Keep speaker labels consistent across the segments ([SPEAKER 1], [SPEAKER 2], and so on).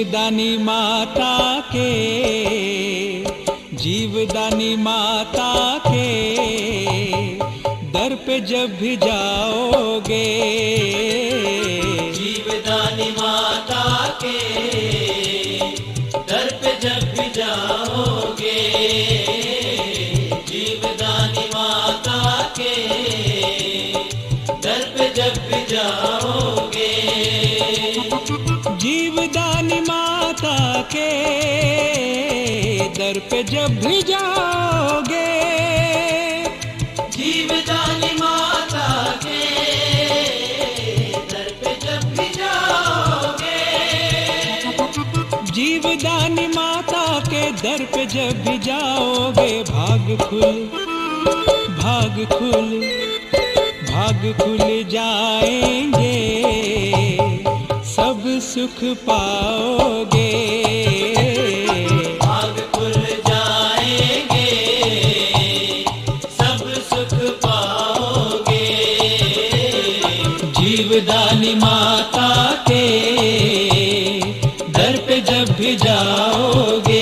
[SPEAKER 1] जीवदानी माता के, जीवदानी माता के दर पे जब भी जाओगे,
[SPEAKER 2] जीवदानी माता के दर पे जब भी जाओगे, जीवदानी माता के दर पे जब भी जाओगे,
[SPEAKER 1] जीवदानी माता के दर पे जब भी जाओगे,
[SPEAKER 2] जीवदानी माता के दर पे जब भी जाओगे,
[SPEAKER 1] जीवदानी माता के दर पे जब भी जाओगे, भाग खुल भाग खुल भाग खुल जाएंगे, सब सुख पाओगे,
[SPEAKER 2] भाग खुल जाएंगे, सब सुख पाओगे,
[SPEAKER 1] जीवदानी माता के दर पे जब भी जाओगे।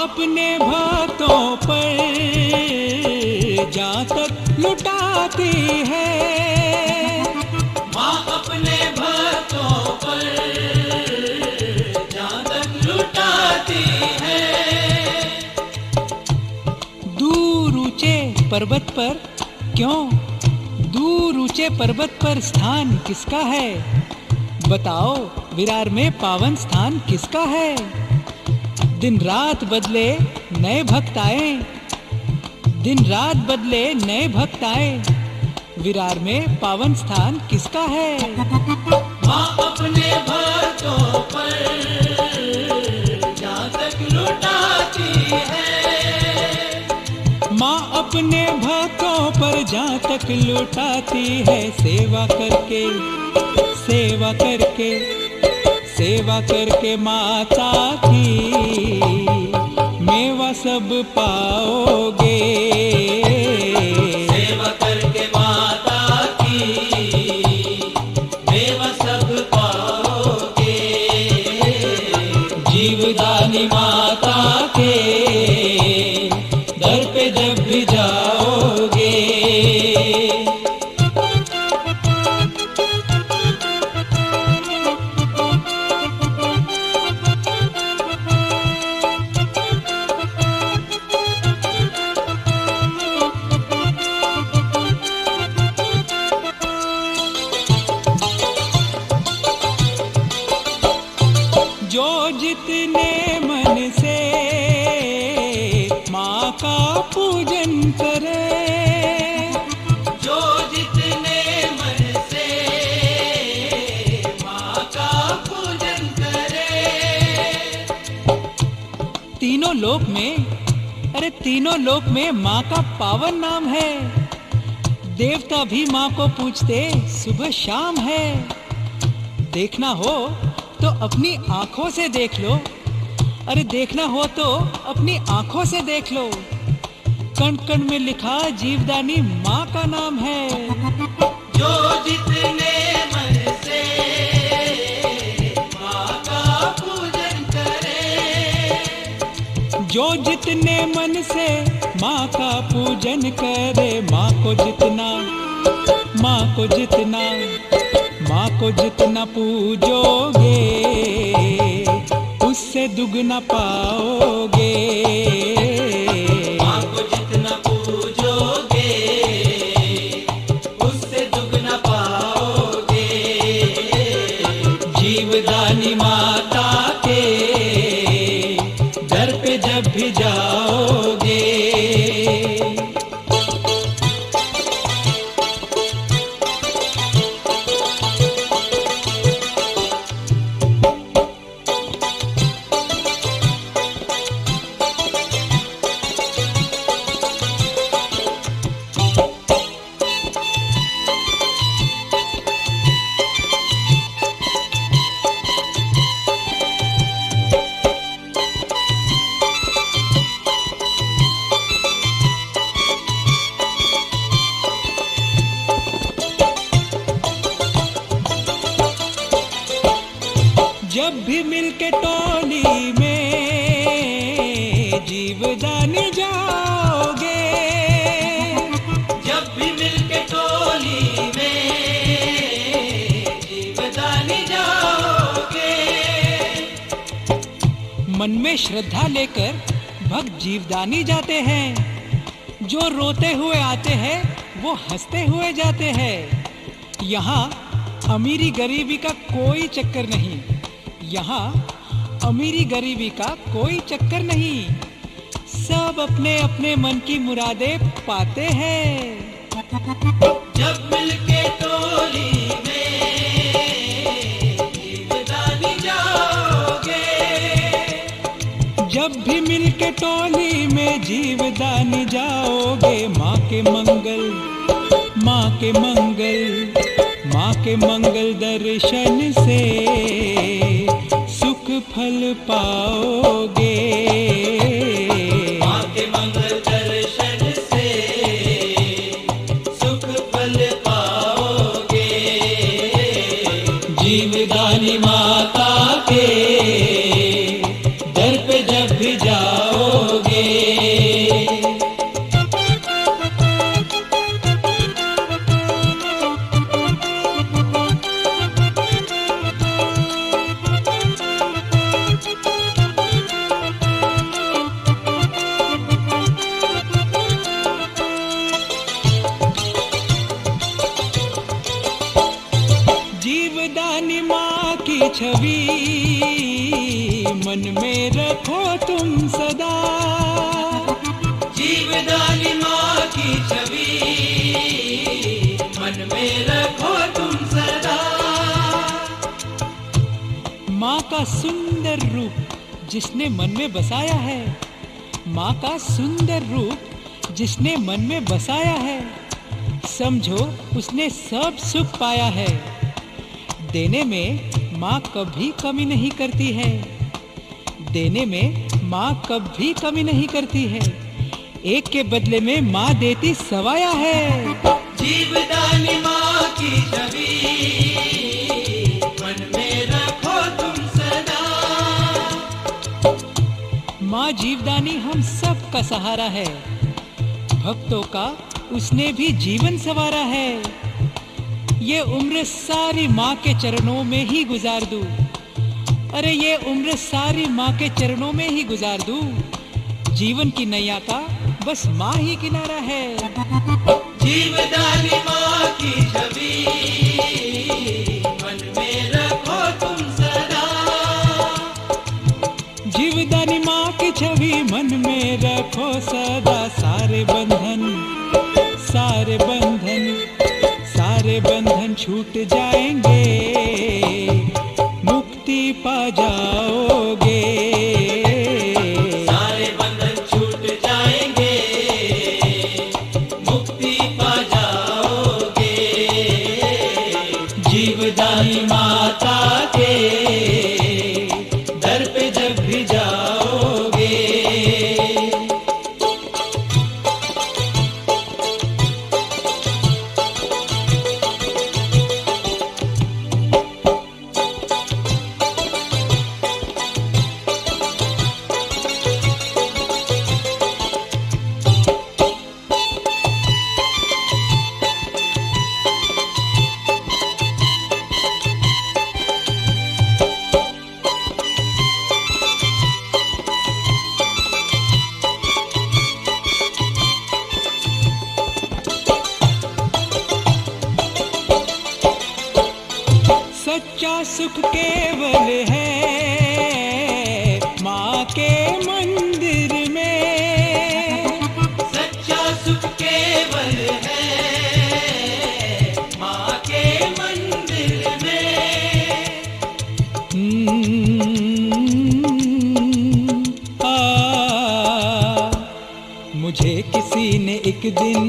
[SPEAKER 1] अपने भक्तों पर जहाँ तक लुटाती है,
[SPEAKER 2] माँ अपने भक्तों पर जहाँ तक लुटाती है,
[SPEAKER 1] दूर ऊंचे पर्वत पर क्यों, दूर ऊंचे पर्वत पर स्थान किसका है, बताओ विरार में पावन स्थान किसका है, दिन रात बदले नए भक्त आए, दिन रात बदले नए भक्त आए, विरार में पावन स्थान किसका है,
[SPEAKER 2] माँ अपने भक्तों पर जहाँ तक लुटाती है,
[SPEAKER 1] माँ अपने भक्तों पर जहाँ तक लुटाती है, सेवा करके सेवा करके सेवा करके माता की मेवा सब पाओगे,
[SPEAKER 2] सेवा करके माता की मेवा सब पाओगे,
[SPEAKER 1] जीवदानी माता के दर पे जब भी जाओगे। जो जितने मन से माँ का पूजन करे,
[SPEAKER 2] जो जितने मन से माँ का पूजन करे,
[SPEAKER 1] तीनों लोक में, अरे तीनों लोक में माँ का पावन नाम है, देवता भी माँ को पूजते सुबह शाम है, देखना हो तो अपनी आंखों से देख लो, अरे देखना हो तो अपनी आंखों से देख लो, कण कण में लिखा जीवदानी माँ का नाम है,
[SPEAKER 2] जो जितने मन से माँ का पूजन करे,
[SPEAKER 1] जो जितने मन से माँ का पूजन करे, माँ को जितना माँ को जितना माँ को जितना पूजोगे उससे दुगना पाओगे,
[SPEAKER 2] माँ को जितना पूजोगे उससे दुगना पाओगे,
[SPEAKER 1] जीवदानी माता के दर पे जब भी जाओगे। जब भी मिलके टोली में जीवदानी जाओगे,
[SPEAKER 2] जब भी मिलके टोली में जीवदानी जाओगे।
[SPEAKER 1] मन में श्रद्धा लेकर भक्त जीवदानी जाते हैं। जो रोते हुए आते हैं वो हंसते हुए जाते हैं। यहाँ अमीरी गरीबी का कोई चक्कर नहीं, यहाँ अमीरी गरीबी का कोई चक्कर नहीं। सब अपने अपने मन की मुरादें पाते हैं।
[SPEAKER 2] जब मिलके टोली में जीवदानी जाओगे,
[SPEAKER 1] जब भी मिलके टोली में जीवदानी जाओगे। माँ के मंगल, माँ के मंगल, माँ के मंगल दर्शन से सुख फल पाओगे।
[SPEAKER 2] माँ के मंगल दर्शन से सुख फल पाओगे। जीवदानी माता के दर पे जब भी जाओगे।
[SPEAKER 1] जीवदानी माँ की छवि मन में रखो तुम सदा।
[SPEAKER 2] जीवदानी माँ की छवि मन में रखो तुम सदा।
[SPEAKER 1] माँ का सुंदर रूप जिसने मन में बसाया है, माँ का सुंदर रूप जिसने मन में बसाया है, समझो उसने सब सुख पाया है। देने में माँ कभी कमी नहीं करती है, देने में माँ कभी कमी नहीं करती है। एक के बदले में माँ देती सवाया है।
[SPEAKER 2] जीवदानी माँ की छवि मन में रखो तुम सदा।
[SPEAKER 1] माँ जीवदानी हम सब का सहारा है। भक्तों का उसने भी जीवन संवारा है। ये उम्र सारी माँ के चरणों में ही गुजार दूं। अरे ये उम्र सारी माँ के चरणों में ही गुजार दूं। जीवन की नैया का बस माँ ही किनारा है।
[SPEAKER 2] जीवदानी माँ की छवि मन में रखो तुम सदा।
[SPEAKER 1] जीवदानी माँ की छवि मन में रखो सदा। सारे बंधन, सारे बंधन, सारे बंधन छूट जाएंगे, मुक्ति पा जाओगे।
[SPEAKER 2] सारे बंधन छूट जाएंगे, मुक्ति पा जाओगे। जीवदानी माता के दर पे जब भी जाओगे।
[SPEAKER 1] सच्चा सुख केवल है माँ के मंदिर में।
[SPEAKER 2] सच्चा सुख केवल है माँ के मंदिर में।
[SPEAKER 1] मुझे किसी ने एक दिन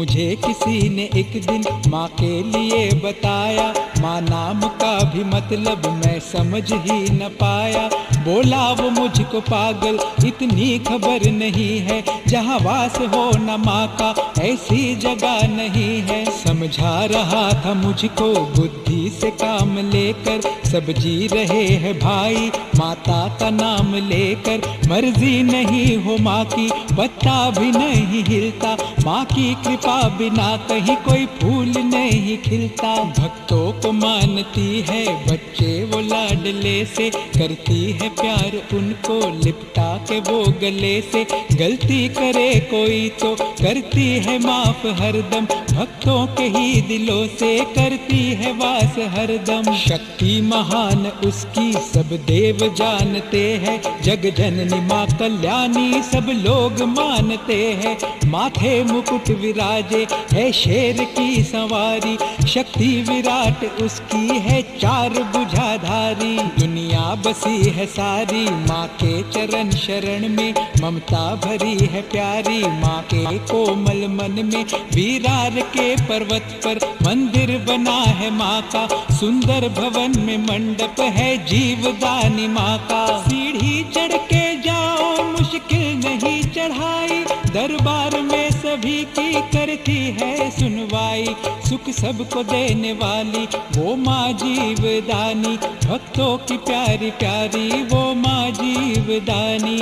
[SPEAKER 1] मुझे किसी ने एक दिन माँ के लिए बताया, माँ नाम का भी मतलब मैं समझ ही न पाया। बोला वो मुझको पागल, इतनी खबर नहीं है, जहाँ वास हो न माँ का ऐसी जगह नहीं है। समझा रहा था मुझको बुद्धि से काम लेकर, सब जी रहे हैं भाई माता का नाम लेकर। मर्जी नहीं हो माँ की पत्ता भी नहीं हिलता, माँ की कृपा बिना कहीं कोई फूल नहीं खिलता। भक्तों को मानती है बच्चे वो लाडले से, करती है प्यार उनको लिपटा के वो गले से। गलती करे कोई तो करती है माफ हरदम, भक्तों के ही दिलों से करती है वास हरदम। शक्ति महान उसकी सब देव जानते हैं, जग जननी माँ कल्याणी सब लोग मानते हैं। माथे मुकुट विराजे है शेर की सवारी, शक्ति विराट उसकी है चार भुजाधारी। दुनिया बसी है सारी माँ के चरण शरण में, ममता भरी है प्यारी माँ के कोमल मन में। विरार के पर्वत पर मंदिर बना है माँ का, सुंदर भवन में मंडप है जीवदानी माँ का। सीढ़ी चढ़ के जाओ मुश्किल नहीं चढ़ाई, दरबार में सभी की करती है सुनवाई। सुख सबको देने वाली वो माँ जीवदानी, भक्तों की प्यारी प्यारी वो माँ जीवदानी।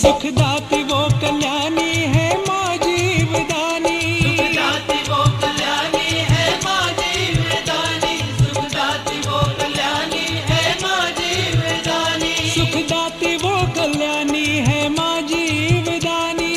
[SPEAKER 1] सुखदाती वो कल्याणी है माँ जीवदानी,
[SPEAKER 2] सुखदाती वो कल्याणी है माँ जीवदानी, सुखदाती वो कल्याणी है माँ जीवदानी,
[SPEAKER 1] सुखदाती वो कल्याणी है माँ जीवदानी।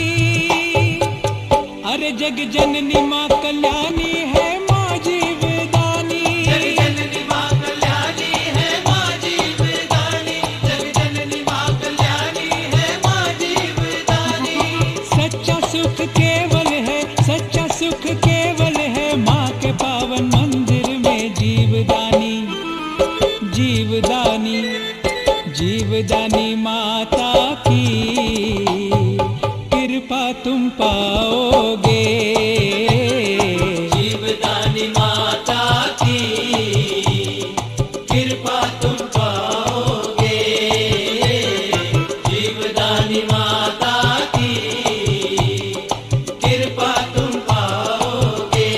[SPEAKER 1] अरे जग जननी माँ कल्याणी है माँ जीवदानी,
[SPEAKER 2] जग जननी माँ कल्याणी है माँ जीवदानी, जग जननी माँ कल्याणी है माँ जीवदानी।
[SPEAKER 1] सच्चा सुख केवल है, सच्चा सुख केवल है माँ के पावन मंदिर में जीवदानी। जीवदानी जीवदानी माता की कृपा तुम पाओगे,
[SPEAKER 2] जीवदानी माता की कृपा तुम पाओगे, जीवदानी माता की कृपा तुम पाओगे।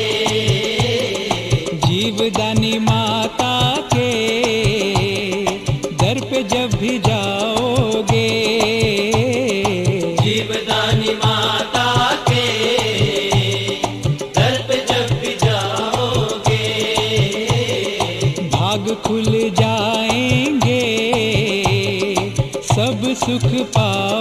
[SPEAKER 1] जीवदानी माता के दर पे जब भी जाओगे,
[SPEAKER 2] जीवदानी माता के दर पे जब भी जाओगे,
[SPEAKER 1] भाग खुल जाएंगे सब सुख पाओगे।